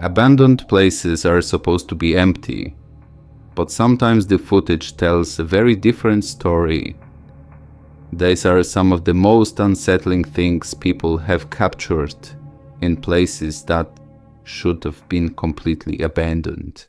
Abandoned places are supposed to be empty, but sometimes the footage tells a very different story. These are some of the most unsettling things people have captured in places that should have been completely abandoned.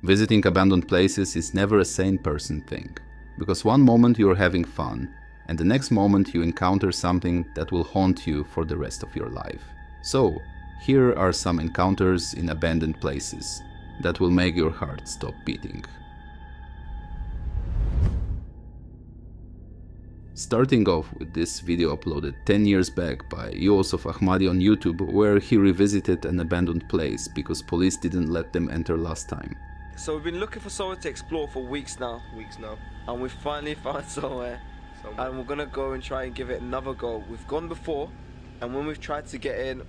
Visiting abandoned places is never a sane person thing, because one moment you're having fun, and the next moment you encounter something that will haunt you for the rest of your life. So, here are some encounters in abandoned places that will make your heart stop beating. Starting off with this video uploaded 10 years back by Yusuf Ahmadi on YouTube, where he revisited an abandoned place because police didn't let them enter last time. So we've been looking for somewhere to explore for weeks now. And we finally found somewhere. And we're gonna go and try and give it another go. We've gone before, and when we've tried to get in,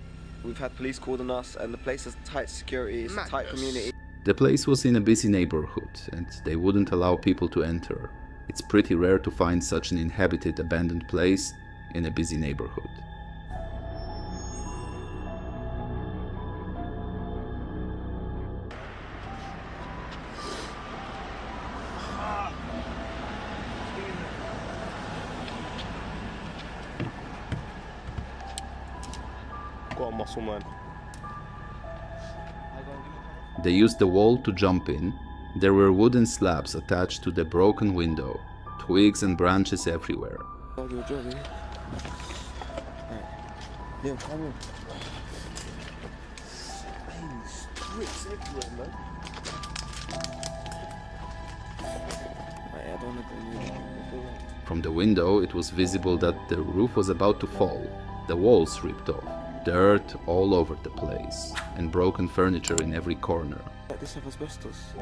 we've had police called on us, and the place has tight security, it's a tight community. The place was in a busy neighborhood, and they wouldn't allow people to enter. It's pretty rare to find such an inhabited abandoned place in a busy neighborhood. Got a muscle man. They used the wall to jump in. There were wooden slabs attached to the broken window, twigs and branches everywhere. Yeah, come on. From the window, it was visible that the roof was about to fall. The walls ripped off, dirt all over the place, and broken furniture in every corner. This have asbestos.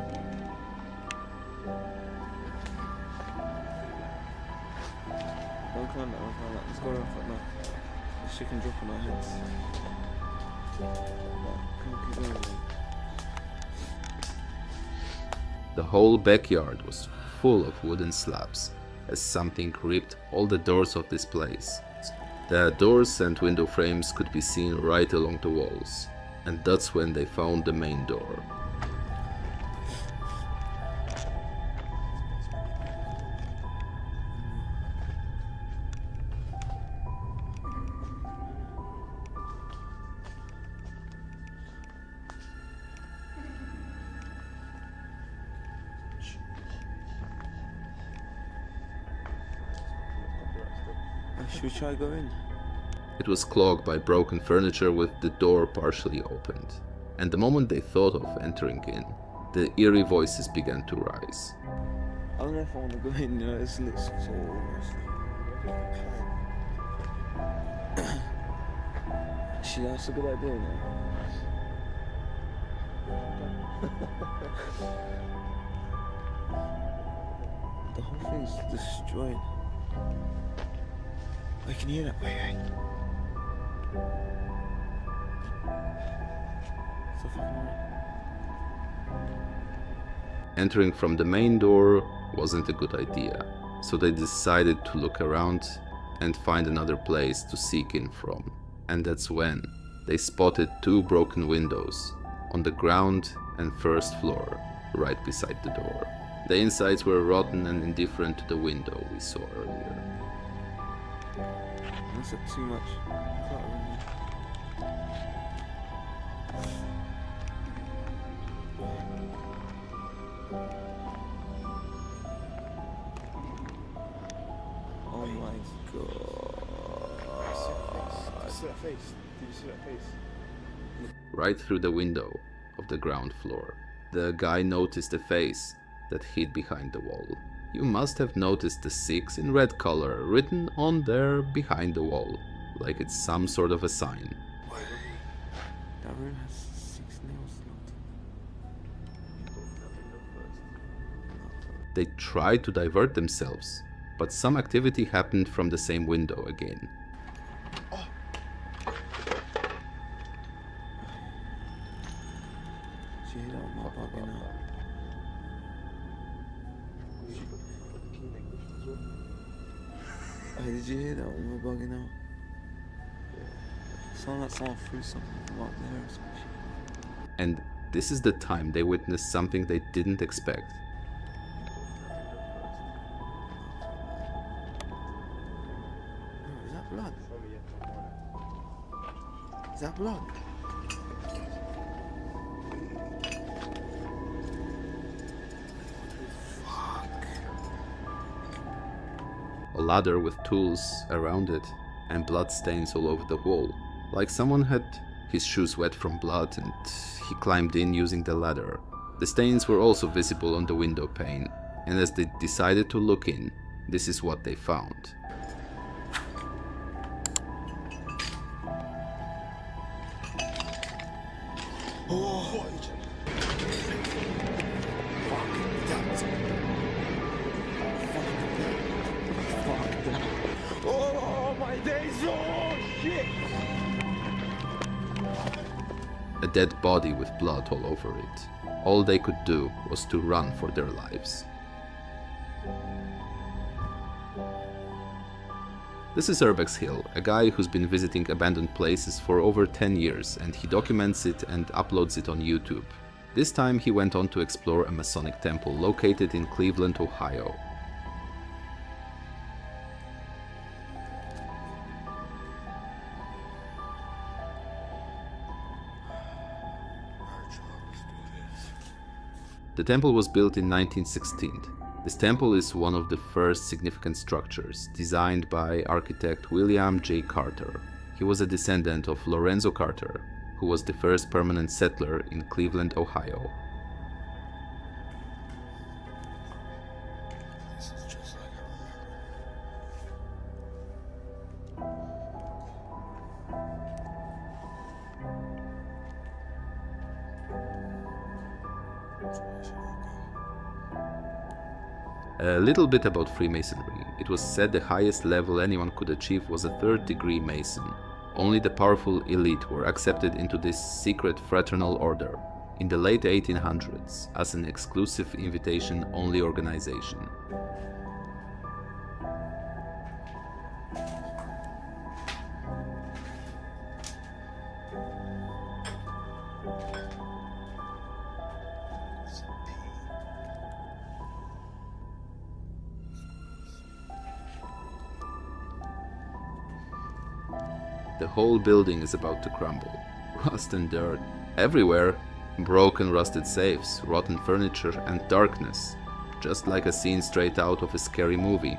Don't climb that, let's go around front now. This shit can drop on our heads. Come on, keep going. The whole backyard was full of wooden slabs, as something ripped all the doors of this place. The doors and window frames could be seen right along the walls, and that's when they found the main door. Should we try go in? It was clogged by broken furniture with the door partially opened, and the moment they thought of entering in, the eerie voices began to rise. I don't know if I want to go in, you know, it looks so Actually, that's a good idea, you know. The whole thing's destroyed. I can hear that. Wait. So fucking Entering from the main door wasn't a good idea, so they decided to look around and find another place to seek in from. And that's when they spotted two broken windows on the ground and first floor, right beside the door. The insides were rotten and indifferent to the window we saw earlier. That's too much. Oh my god. Did you see that face? Did you see that face? Right through the window of the ground floor, the guy noticed a face that hid behind the wall. You must have noticed the 6 in red color written on there behind the wall, like it's some sort of a sign. That room has 6 nails locked. They tried to divert themselves, but some activity happened from the same window again. She hit out my body now. Hey, did you hear that when we were bugging out? Sounded like someone threw something from up there or some shit. And this is the time they witnessed something they didn't expect. Is that blood? Is that blood? A ladder with tools around it and blood stains all over the wall. Like someone had his shoes wet from blood and he climbed in using the ladder. The stains were also visible on the window pane, and as they decided to look in, this is what they found. Oh, oh my days! Oh shit! A dead body with blood all over it. All they could do was to run for their lives. This is Urbex Hill, a guy who's been visiting abandoned places for over 10 years, and he documents it and uploads it on YouTube. This time he went on to explore a Masonic temple located in Cleveland, Ohio. The temple was built in 1916. This temple is one of the first significant structures designed by architect William J. Carter. He was a descendant of Lorenzo Carter, who was the first permanent settler in Cleveland, Ohio. This is just like A little bit about Freemasonry. It was said the highest level anyone could achieve was a 3rd-degree Mason. Only the powerful elite were accepted into this secret fraternal order in the late 1800s as an exclusive invitation-only organization. The whole building is about to crumble. Rust and dirt everywhere, broken rusted safes, rotten furniture and darkness, just like a scene straight out of a scary movie.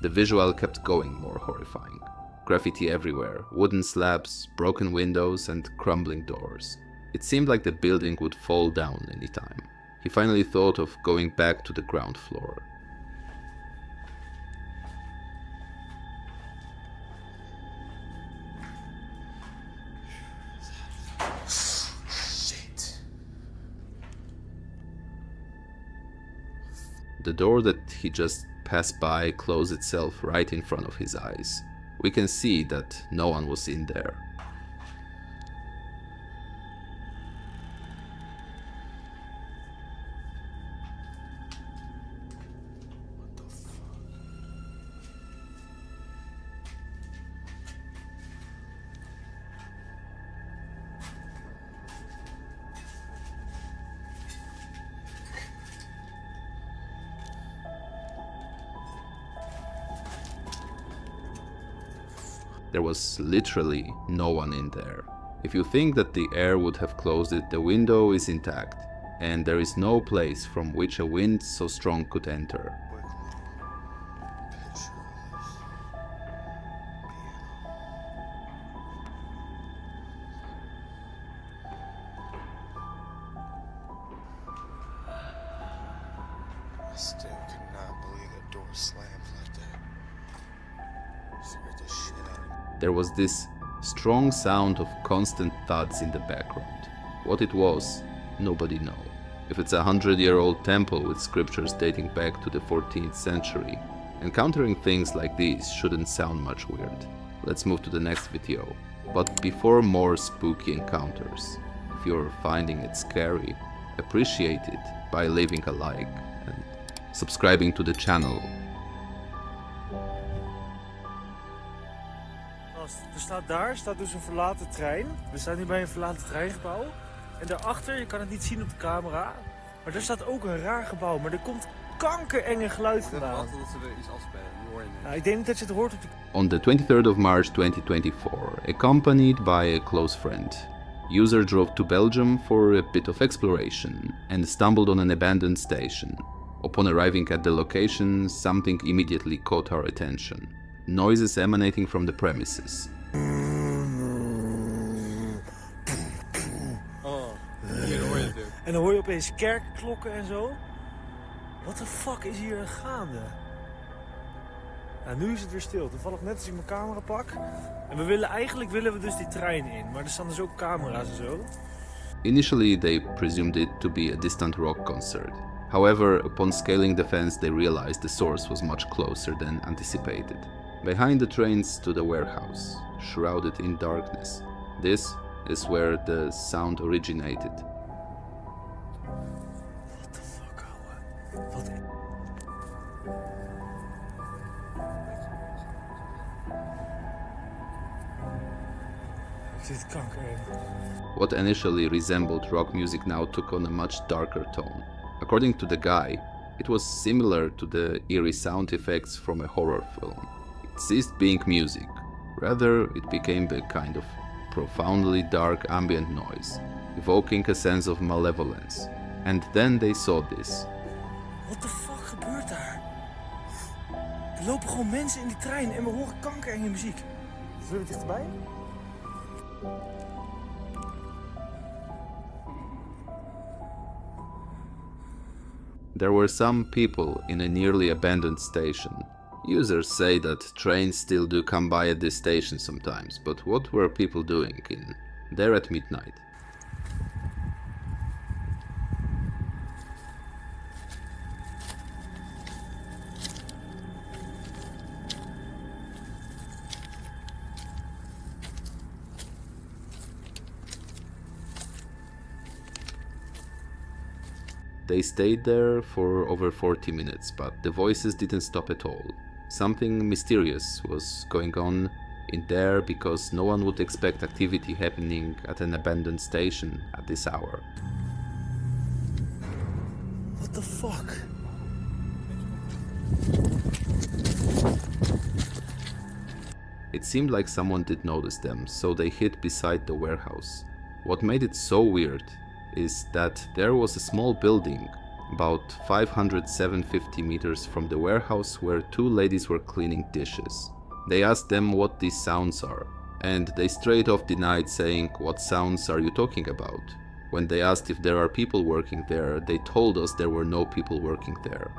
The visual kept going more horrifying. Graffiti everywhere, wooden slabs, broken windows and crumbling doors. It seemed like the building would fall down any time. He finally thought of going back to the ground floor. shit. The door that he just passed by closed itself right in front of his eyes. We can see that no one was in there. What the fuck? There was literally no one in there. If you think that the air would have closed it, the window is intact, and there is no place from which a wind so strong could enter. Quick little picture of this piano. I still cannot believe that door slammed like that. Scared the shit out of me. There was this strong sound of constant thuds in the background. What it was, nobody knows. If it's a 100-year-old temple with scriptures dating back to the 14th century, encountering things like these shouldn't sound much weird. let's move to the next video. But before more spooky encounters, if you're finding it scary, appreciate it by leaving a like and subscribing to the channel. Daar staat dus een verlaten trein. We staan nu bij een verlaten treingebouw. En daarachter, je kan het niet zien op de camera, maar daar staat ook een raar gebouw. Maar er komt kankerenge geluid vandaan. Nou, ik denk niet dat je het hoort op de... On the 23rd of March 2024, accompanied by a close friend, user drove to Belgium for a bit of exploration and stumbled on an abandoned station. Upon arriving at the location, something immediately caught our attention. Noises emanating from the premises. En dan hoor je opeens kerkklokken en zo. Wat de fuck is hier gaande? Nou, nu is het weer stil. Toevallig net als ik mijn camera pak. En eigenlijk willen we dus die trein in. Maar er staan dus ook camera's en zo. Initially, they presumed it to be a distant rock concert. However, upon scaling the fence, they realized the source was much closer than anticipated. Behind the train stood a warehouse, shrouded in darkness. This is where the sound originated. What the fuck, ouwe? Wat? Ik zit kanker. What initially resembled rock music now took on a much darker tone. According to the guy, it was similar to the eerie sound effects from a horror film. It ceased being music. Rather, it became a kind of profoundly dark ambient noise, evoking a sense of malevolence. And then they saw this. What the fuck gebeurt daar? Er lopen gewoon mensen in die trein en we horen kankerenge muziek. Zullen we dichterbij? There were some people in a nearly abandoned station. Users say that trains still do come by at this station sometimes, but what were people doing in there at midnight? They stayed there for over 40 minutes, but the voices didn't stop at all. Something mysterious was going on in there because no one would expect activity happening at an abandoned station at this hour. What the fuck? It seemed like someone did notice them, so they hid beside the warehouse. What made it so weird is that there was a small building about 750 meters from the warehouse where two ladies were cleaning dishes. They asked them what these sounds are, and they straight off denied, saying, "What sounds are you talking about?" When they asked if there are people working there, they told us there were no people working there.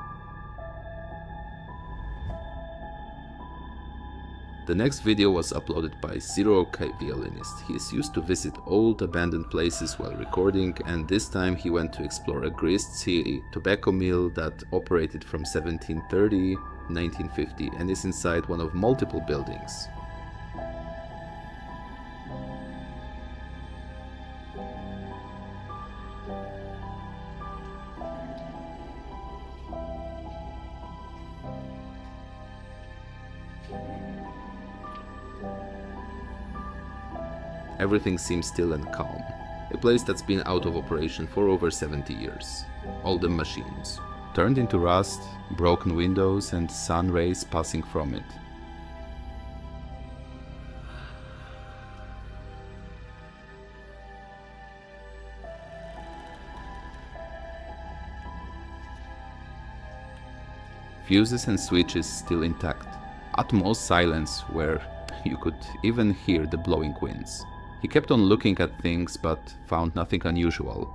The next video was uploaded by Zero K Violinist. He is used to visit old abandoned places while recording, and this time he went to explore a grist city tobacco mill that operated from 1730 1950 and is inside one of multiple buildings. Everything seems still and calm. A place that's been out of operation for over 70 years. All the machines turned into rust, broken windows and sun rays passing from it. Fuses and switches still intact. Utmost silence where you could even hear the blowing winds. He kept on looking at things but found nothing unusual.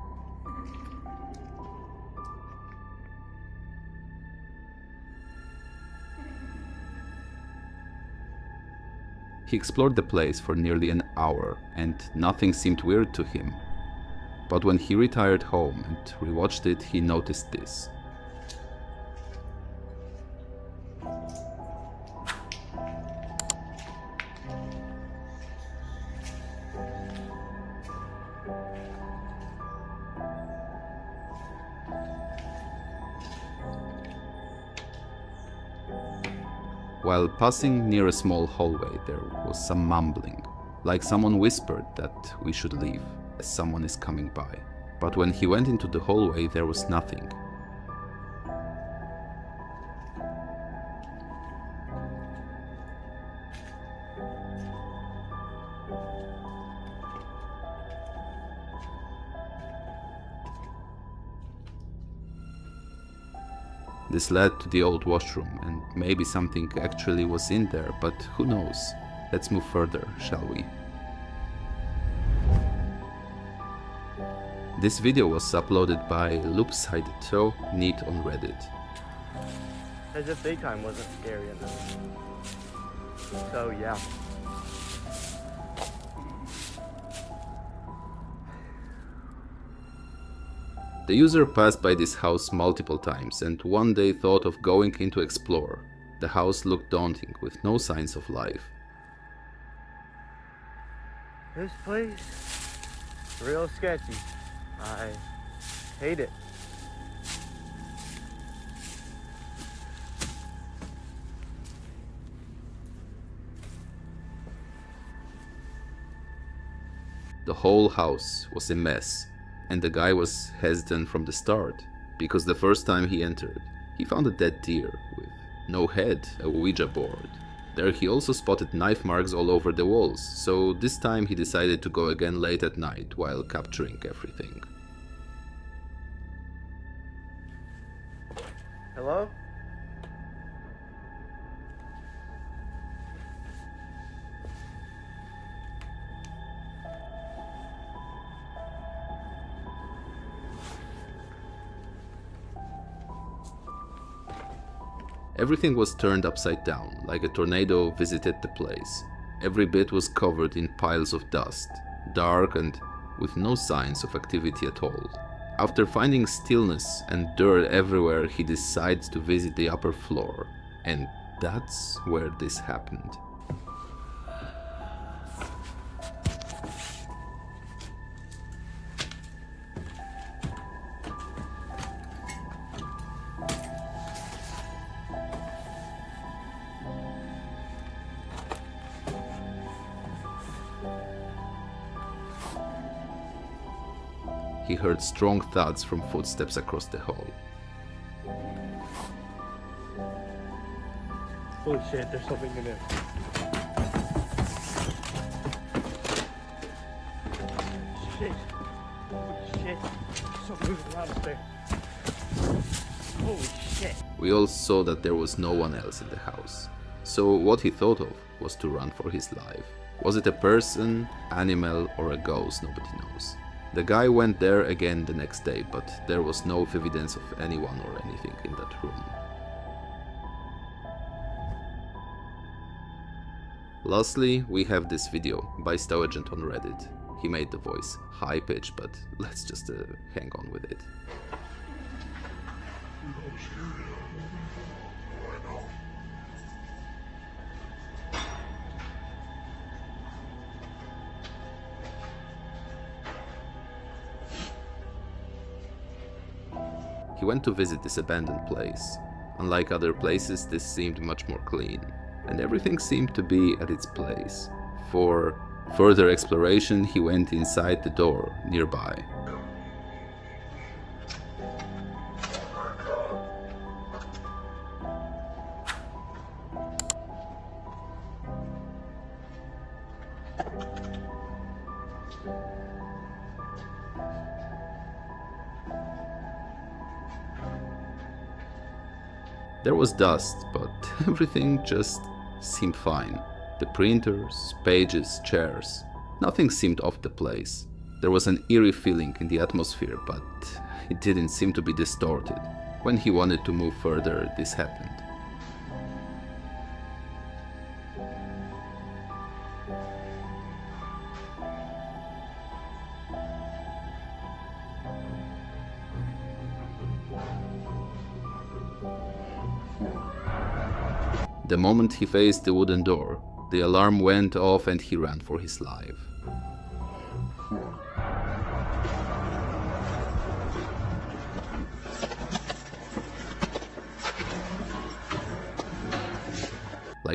He explored the place for nearly an hour and nothing seemed weird to him. But when he retired home and rewatched it, he noticed this. While passing near a small hallway, there was some mumbling, like someone whispered that we should leave, as someone is coming by. But when he went into the hallway, there was nothing. This led to the old washroom, and maybe something actually was in there, but who knows? Let's move further, shall we? This video was uploaded by Loopside Neat on Reddit. As if daytime wasn't scary enough. So yeah. The user passed by this house multiple times and one day thought of going in to explore. The house looked daunting with no signs of life. This place, real sketchy. I hate it. The whole house was a mess, and the guy was hesitant from the start, because the first time he entered, he found a dead deer with no head, a Ouija board. There he also spotted knife marks all over the walls, so this time he decided to go again late at night while capturing everything. Hello? Everything was turned upside down, like a tornado visited the place. Every bit was covered in piles of dust, dark and with no signs of activity at all. After finding stillness and dirt everywhere, he decides to visit the upper floor, and that's where this happened. He heard strong thuds from footsteps across the hall. Holy shit, there's something in there. Shit. Holy shit. Something moving around up there. Holy shit. We all saw that there was no one else in the house. So what he thought of was to run for his life. Was it a person, animal, or a ghost? Nobody knows. The guy went there again the next day, but there was no evidence of anyone or anything in that room. Lastly, we have this video by Stoagent on Reddit. He made the voice high pitch, but let's just hang on with it. He went to visit this abandoned place. Unlike other places, this seemed much more clean, and everything seemed to be at its place. For further exploration, he went inside the door nearby. There was dust, but everything just seemed fine. The printers, pages, chairs, nothing seemed off the place. There was an eerie feeling in the atmosphere, but it didn't seem to be distorted. When he wanted to move further, this happened. The moment he faced the wooden door, the alarm went off and he ran for his life.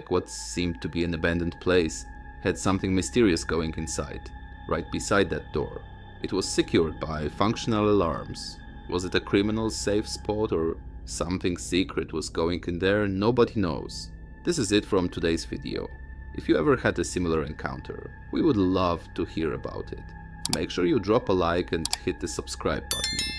like what seemed to be an abandoned place, had something mysterious going inside, right beside that door. It was secured by functional alarms. Was it a criminal's safe spot or something secret was going in there? Nobody knows. This is it from today's video. If you ever had a similar encounter, we would love to hear about it. Make sure you drop a like and hit the subscribe button.